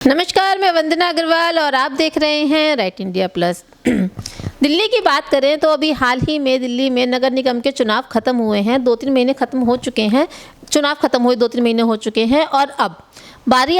नमस्कार, मैं वंदना अग्रवाल और आप देख रहे हैं राइट इंडिया प्लस। दिल्ली की बात करें तो अभी हाल ही में दिल्ली में नगर निगम के चुनाव खत्म हुए हैं। 2-3 महीने खत्म हो चुके हैं, चुनाव खत्म हुए 2-3 महीने हो चुके हैं और अब बारी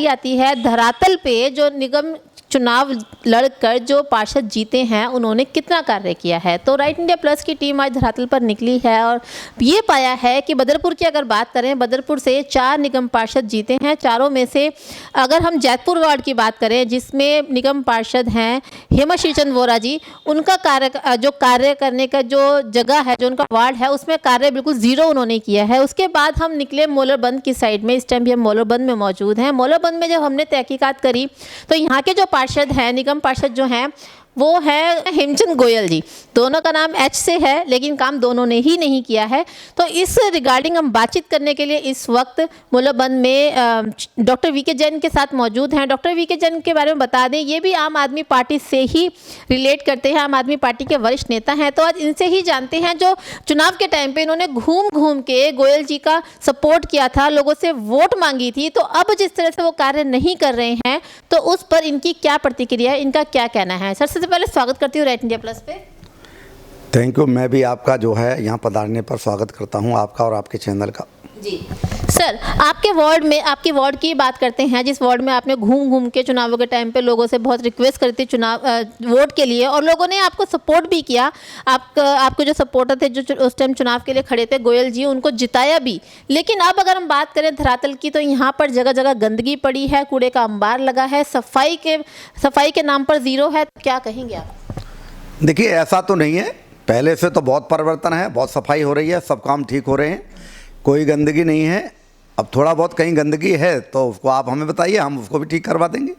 आती है धरातल पे जो निगम चुनाव लड़कर जो पार्षद जीते हैं उन्होंने कितना कार्य किया है। तो राइट इंडिया प्लस की टीम आज धरातल पर निकली है और ये पाया है कि बदरपुर की अगर बात करें, बदरपुर से 4 निगम पार्षद जीते हैं। चारों में से अगर हम जैतपुर वार्ड की बात करें जिसमें निगम पार्षद हैं हेमाश्री चंद वोरा जी, उनका कार्य करने का जो जगह है, जो उनका वार्ड है, उसमें कार्य बिल्कुल ज़ीरो उन्होंने किया है। उसके बाद हम निकले मोलरबंद की साइड में। इस टाइम भी हम मोलरबंद में मौजूद हैं। मोलरबंद में जब हमने तहकीकात करी तो यहाँ के जो पार्षद हैं, निगम पार्षद जो हैं, वो है हेमचंद गोयल जी। दोनों का नाम एच से है लेकिन काम दोनों ने ही नहीं किया है। तो इस रिगार्डिंग हम बातचीत करने के लिए इस वक्त मोलरबंद में डॉक्टर वीके जैन के साथ मौजूद हैं। डॉक्टर वीके जैन के बारे में बता दें, ये भी आम आदमी पार्टी से ही रिलेट करते हैं, आम आदमी पार्टी के वरिष्ठ नेता हैं। तो आज इनसे ही जानते हैं, जो चुनाव के टाइम पर इन्होंने घूम घूम के गोयल जी का सपोर्ट किया था, लोगों से वोट मांगी थी, तो अब जिस तरह से वो कार्य नहीं कर रहे हैं तो उस पर इनकी क्या प्रतिक्रिया है, इनका क्या कहना है। सर, सबसे पहले स्वागत करती हूँ राइट इंडिया प्लस पे। Thank you. मैं भी आपका जो है यहाँ पधारने पर स्वागत करता हूँ, आपका और आपके चैनल का। जी सर, आपके वार्ड में, आपकी वार्ड की बात करते हैं जिस वार्ड में आपने घूम घूम के चुनावों के टाइम पे लोगों से बहुत रिक्वेस्ट करी थी चुनाव वोट के लिए और लोगों ने आपको सपोर्ट भी किया। आपके जो सपोर्टर थे, जो उस टाइम चुनाव के लिए खड़े थे, गोयल जी, उनको जिताया भी। लेकिन अब अगर हम बात करें धरातल की तो यहाँ पर जगह जगह गंदगी पड़ी है, कूड़े का अंबार लगा है, सफाई के नाम पर ज़ीरो है। क्या कहेंगे आप? देखिए, ऐसा तो नहीं है, पहले से तो बहुत परिवर्तन है, बहुत सफाई हो रही है, सब काम ठीक हो रहे हैं, कोई गंदगी नहीं है। अब थोड़ा बहुत कहीं गंदगी है तो उसको आप हमें बताइए, हम उसको भी ठीक करवा देंगे।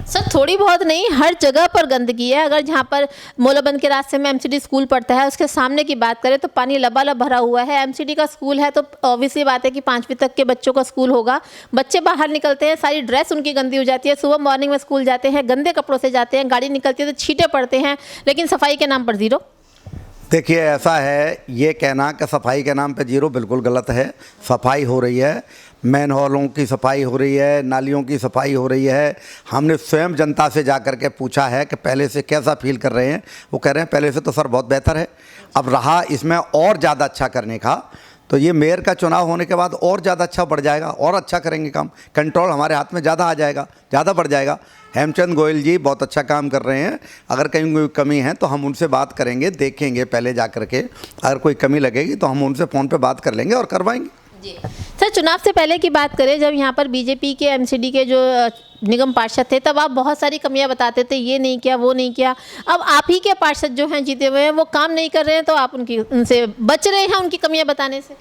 सर, थोड़ी बहुत नहीं, हर जगह पर गंदगी है। अगर जहाँ पर मोलरबंद के रास्ते में एमसीडी स्कूल पड़ता है, उसके सामने की बात करें तो पानी लबालब भरा हुआ है। एमसीडी का स्कूल है तो ऑब्वियसली बात है कि 5वीं तक के बच्चों का स्कूल होगा। बच्चे बाहर निकलते हैं, सारी ड्रेस उनकी गंदी हो जाती है। सुबह मॉर्निंग में स्कूल जाते हैं, गंदे कपड़ों से जाते हैं, गाड़ी निकलती है तो छींटे पड़ते हैं, लेकिन सफाई के नाम पर ज़ीरो। देखिए, ऐसा है, ये कहना कि सफाई के नाम पे ज़ीरो बिल्कुल गलत है। सफाई हो रही है, मैन हॉलों की सफाई हो रही है, नालियों की सफाई हो रही है। हमने स्वयं जनता से जा कर के पूछा है कि पहले से कैसा फील कर रहे हैं। वो कह रहे हैं पहले से तो सर बहुत बेहतर है। अब रहा इसमें और ज़्यादा अच्छा करने का, तो ये मेयर का चुनाव होने के बाद और ज़्यादा अच्छा बढ़ जाएगा, और अच्छा करेंगे काम। कंट्रोल हमारे हाथ में ज़्यादा आ जाएगा, ज़्यादा बढ़ जाएगा। हेमचंद गोयल जी बहुत अच्छा काम कर रहे हैं। अगर कहीं कोई कमी है तो हम उनसे बात करेंगे, देखेंगे पहले जा कर के। अगर कोई कमी लगेगी तो हम उनसे फ़ोन पे बात कर लेंगे और करवाएंगे। जी सर, चुनाव से पहले की बात करें, जब यहाँ पर बीजेपी के एमसीडी के जो निगम पार्षद थे, तब आप बहुत सारी कमियां बताते थे, ये नहीं किया, वो नहीं किया। अब आप ही के पार्षद जो हैं जीते हुए हैं, वो काम नहीं कर रहे हैं तो आप उनसे बच रहे हैं, उनकी कमियां बताने से?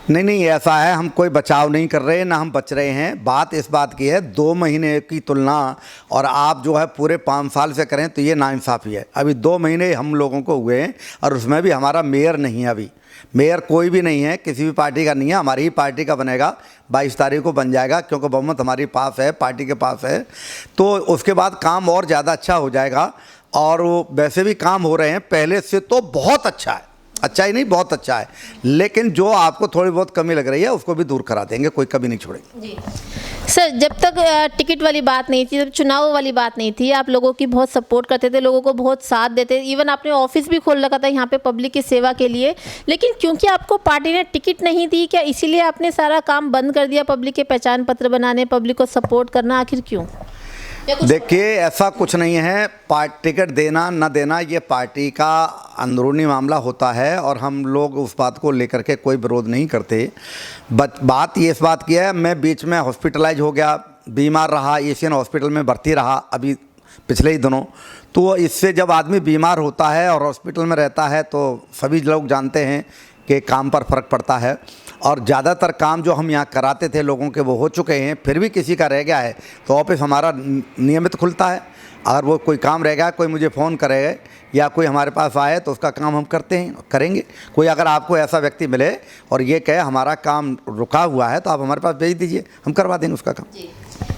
नहीं, ऐसा है, हम कोई बचाव नहीं कर रहे, ना हम बच रहे हैं। बात इस बात की है, 2 महीने की तुलना और आप जो है पूरे 5 साल से करें तो ये नाइंसाफ़ी है। अभी 2 महीने हम लोगों को हुए हैं और उसमें भी हमारा मेयर नहीं है। अभी मेयर कोई भी नहीं है, किसी भी पार्टी का नहीं है, हमारी ही पार्टी का बनेगा। 22 तारीख को बन जाएगा, क्योंकि बहुमत हमारे पास है, पार्टी के पास है। तो उसके बाद काम और ज़्यादा अच्छा हो जाएगा। और वैसे भी काम हो रहे हैं पहले से, तो बहुत अच्छा है। अच्छा ही नहीं, बहुत अच्छा है। लेकिन जो आपको थोड़ी बहुत कमी लग रही है उसको भी दूर करा देंगे, कोई कमी नहीं छोड़ेंगे। जी सर, जब तक टिकट वाली बात नहीं थी, जब चुनाव वाली बात नहीं थी, आप लोगों की बहुत सपोर्ट करते थे, लोगों को बहुत साथ देते, इवन आपने ऑफिस भी खोल रखा था यहाँ पे पब्लिक की सेवा के लिए। लेकिन क्योंकि आपको पार्टी ने टिकट नहीं दी, क्या इसीलिए आपने सारा काम बंद कर दिया, पब्लिक के पहचान पत्र बनाने, पब्लिक को सपोर्ट करना? आखिर क्यों? देखिए, ऐसा कुछ नहीं है। टिकट देना न देना ये पार्टी का अंदरूनी मामला होता है और हम लोग उस बात को लेकर के कोई विरोध नहीं करते। बात ये इस बात की है, मैं बीच में हॉस्पिटलाइज हो गया, बीमार रहा, एशियन हॉस्पिटल में भर्ती रहा अभी पिछले ही दिनों। तो इससे जब आदमी बीमार होता है और हॉस्पिटल में रहता है तो सभी लोग जानते हैं कि काम पर फ़र्क पड़ता है। और ज़्यादातर काम जो हम यहाँ कराते थे लोगों के वो हो चुके हैं। फिर भी किसी का रह गया है तो ऑफिस हमारा नियमित खुलता है। अगर वो कोई काम रह गया, कोई मुझे फ़ोन करेगा या कोई हमारे पास आए तो उसका काम हम करते हैं, करेंगे। कोई अगर आपको ऐसा व्यक्ति मिले और ये कहे हमारा काम रुका हुआ है तो आप हमारे पास भेज दीजिए, हम करवा देंगे उसका काम।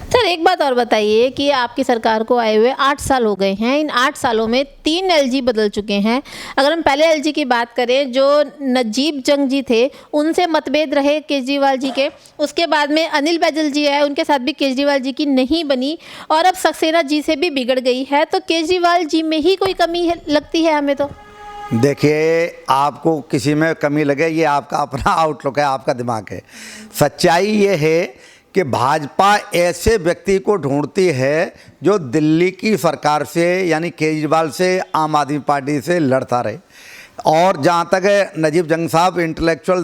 सर, सर एक बात और बताइए कि आपकी सरकार को आए हुए 8 साल हो गए हैं। इन 8 सालों में 3 एलजी बदल चुके हैं। अगर हम पहले एलजी की बात करें, जो नजीब जंग जी थे, उनसे मतभेद रहे केजरीवाल जी के। उसके बाद में अनिल बैजल जी आए, उनके साथ भी केजरीवाल जी की नहीं बनी, और अब सक्सेना जी से भी बिगड़ गई है। तो केजरीवाल जी में ही कोई कमी लगती है हमें तो। देखिए, आपको किसी में कमी लगे ये आपका अपना आउटलुक है, आपका दिमाग है। सच्चाई ये है कि भाजपा ऐसे व्यक्ति को ढूंढती है जो दिल्ली की सरकार से यानी केजरीवाल से, आम आदमी पार्टी से लड़ता रहे। और जहाँ तक है, नजीब जंग साहब इंटेलेक्चुअल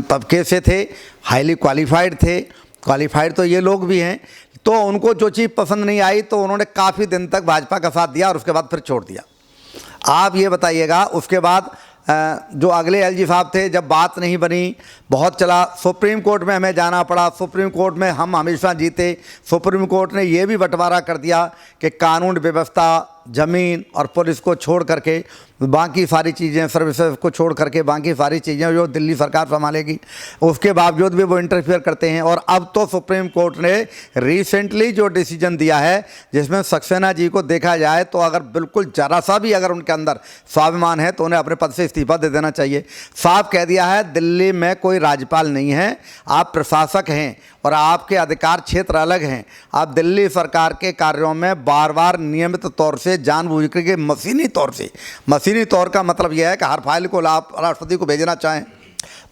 तबके से थे, हाईली क्वालिफाइड थे। क्वालिफाइड तो ये लोग भी हैं। तो उनको जो चीज़ पसंद नहीं आई तो उन्होंने काफ़ी दिन तक भाजपा का साथ दिया और उसके बाद फिर छोड़ दिया। आप ये बताइएगा, उसके बाद जो अगले एलजी साहब थे, जब बात नहीं बनी, बहुत चला, सुप्रीम कोर्ट में हमें जाना पड़ा। सुप्रीम कोर्ट में हम हमेशा जीते। सुप्रीम कोर्ट ने ये भी बंटवारा कर दिया कि कानून व्यवस्था, ज़मीन और पुलिस को छोड़ करके बाकी सारी चीज़ें, सर्विसेज को छोड़ करके बाकी सारी चीज़ें जो दिल्ली सरकार संभालेगी। उसके बावजूद भी वो इंटरफियर करते हैं। और अब तो सुप्रीम कोर्ट ने रिसेंटली जो डिसीजन दिया है, जिसमें सक्सेना जी को देखा जाए तो अगर बिल्कुल ज़रा सा भी अगर उनके अंदर स्वाभिमान है तो उन्हें अपने पद से इस्तीफा दे देना चाहिए। साफ कह दिया है, दिल्ली में कोई राज्यपाल नहीं है, आप प्रशासक हैं और आपके अधिकार क्षेत्र अलग हैं। आप दिल्ली सरकार के कार्यों में बार बार नियमित तौर से, जानबूझ के मशीनी तौर का मतलब यह है कि हर फाइल को आप राष्ट्रपति को भेजना चाहें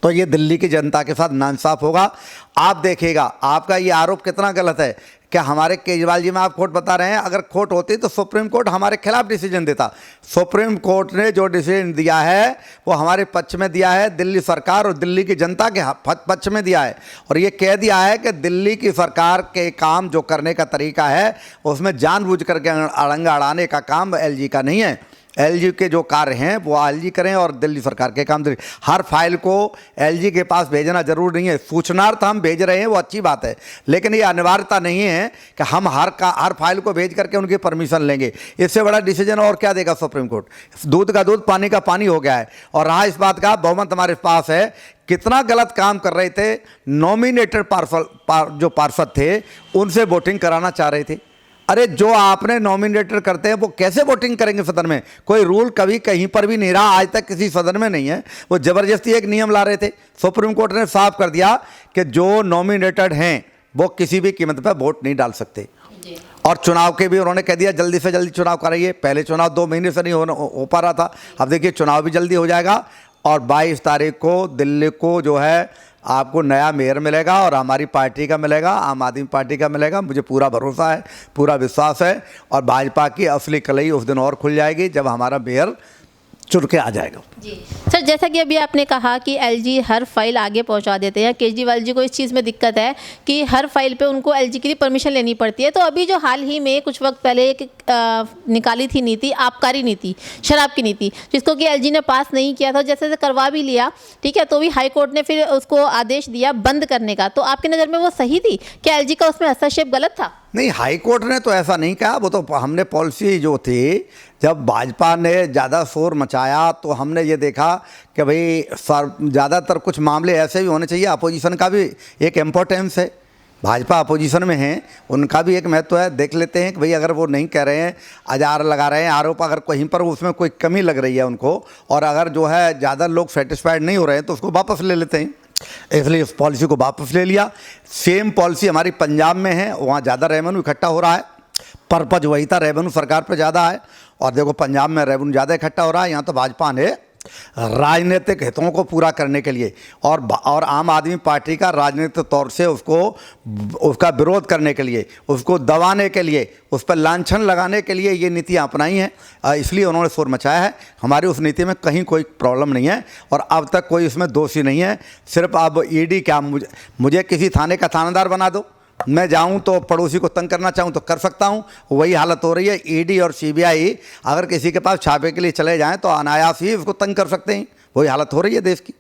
तो ये दिल्ली की जनता के साथ नाइंसाफ होगा। आप देखिएगा, आपका ये आरोप कितना गलत है कि हमारे केजरीवाल जी में आप खोट बता रहे हैं। अगर खोट होती तो सुप्रीम कोर्ट हमारे खिलाफ डिसीजन देता। सुप्रीम कोर्ट ने जो डिसीजन दिया है वो हमारे पक्ष में दिया है, दिल्ली सरकार और दिल्ली की जनता के पक्ष में दिया है। और ये कह दिया है कि दिल्ली की सरकार के काम जो करने का तरीका है उसमें जानबूझ करके अड़ंगा अड़ाने का काम एलजी का नहीं है। एलजी के जो कार्य हैं वो एलजी करें और दिल्ली सरकार के काम दिल्ली। हर फाइल को एलजी के पास भेजना जरूर नहीं है। सूचनार्थ हम भेज रहे हैं वो अच्छी बात है, लेकिन ये अनिवार्यता नहीं है कि हम हर फाइल को भेज करके उनकी परमिशन लेंगे। इससे बड़ा डिसीजन और क्या देगा सुप्रीम कोर्ट। दूध का दूध, पानी का पानी हो गया है। और रहा इस बात का, बहुमत हमारे पास है। कितना गलत काम कर रहे थे, नॉमिनेटेड जो पार्षद थे उनसे वोटिंग कराना चाह रहे थे। अरे जो आपने नॉमिनेटेड करते हैं वो कैसे वोटिंग करेंगे सदन में? कोई रूल कभी कहीं पर भी नहीं रहा, आज तक किसी सदन में नहीं है। वो जबरदस्ती एक नियम ला रहे थे। सुप्रीम कोर्ट ने साफ कर दिया कि जो नॉमिनेटेड हैं वो किसी भी कीमत पर वोट नहीं डाल सकते। और चुनाव के भी उन्होंने कह दिया जल्दी से जल्दी चुनाव कराइए। पहले चुनाव 2 महीने से नहीं हो पा रहा था, अब देखिए चुनाव भी जल्दी हो जाएगा। और 22 तारीख को दिल्ली को जो है आपको नया मेयर मिलेगा और हमारी पार्टी का मिलेगा, आम आदमी पार्टी का मिलेगा। मुझे पूरा भरोसा है, पूरा विश्वास है। और भाजपा की असली कलई उस दिन और खुल जाएगी जब हमारा मेयर चुन के आ जाएगा। जी सर, जैसा कि अभी आपने कहा कि एलजी हर फाइल आगे पहुंचा देते हैं। केजरीवाल जी को इस चीज़ में दिक्कत है कि हर फाइल पे उनको एलजी के लिए परमिशन लेनी पड़ती है। तो अभी जो हाल ही में कुछ वक्त पहले एक निकाली थी नीति, आबकारी नीति, शराब की नीति, जिसको कि एलजी ने पास नहीं किया था, जैसे से करवा भी लिया, ठीक है, तो भी हाई कोर्ट ने फिर उसको आदेश दिया बंद करने का। तो आपकी नज़र में वो सही थी? क्या एलजी का उसमें हस्तक्षेप गलत था? नहीं, हाई कोर्ट ने तो ऐसा नहीं कहा। वो तो हमने पॉलिसी जो थी, जब भाजपा ने ज़्यादा शोर मचाया तो हमने ये देखा कि भाई ज़्यादातर कुछ मामले ऐसे भी होने चाहिए। अपोजिशन का भी एक इम्पोर्टेंस है। भाजपा अपोजिशन में है, उनका भी एक महत्व है। देख लेते हैं कि भाई अगर वो नहीं कह रहे हैं, आजार लगा रहे हैं, आरोप अगर कहीं पर उसमें कोई कमी लग रही है उनको, और अगर जो है ज़्यादा लोग सेटिस्फाइड नहीं हो रहे हैं तो उसको वापस ले लेते हैं। इसलिए उस पॉलिसी को वापस ले लिया। सेम पॉलिसी हमारी पंजाब में है, वहाँ ज़्यादा रेवेन्यू इकट्ठा हो रहा है। पर्पज वही था, रेवेन्यू सरकार पे ज़्यादा है। और देखो पंजाब में रेवेन्यू ज़्यादा इकट्ठा हो रहा है। यहाँ तो भाजपा ने राजनीतिक हितों को पूरा करने के लिए और आम आदमी पार्टी का राजनीतिक तौर से उसका विरोध करने के लिए, उसको दबाने के लिए, उस पर लांछन लगाने के लिए ये नीतियाँ अपनाई हैं। इसलिए उन्होंने शोर मचाया है। हमारी उस नीति में कहीं कोई प्रॉब्लम नहीं है और अब तक कोई इसमें दोषी नहीं है। सिर्फ अब ईडी क्या, मुझे किसी थाने का थानेदार बना दो, मैं जाऊं तो पड़ोसी को तंग करना चाहूं तो कर सकता हूं। वही हालत हो रही है। ईडी और सीबीआई अगर किसी के पास छापे के लिए चले जाएं तो अनायास ही उसको तंग कर सकते हैं। वही हालत हो रही है देश की।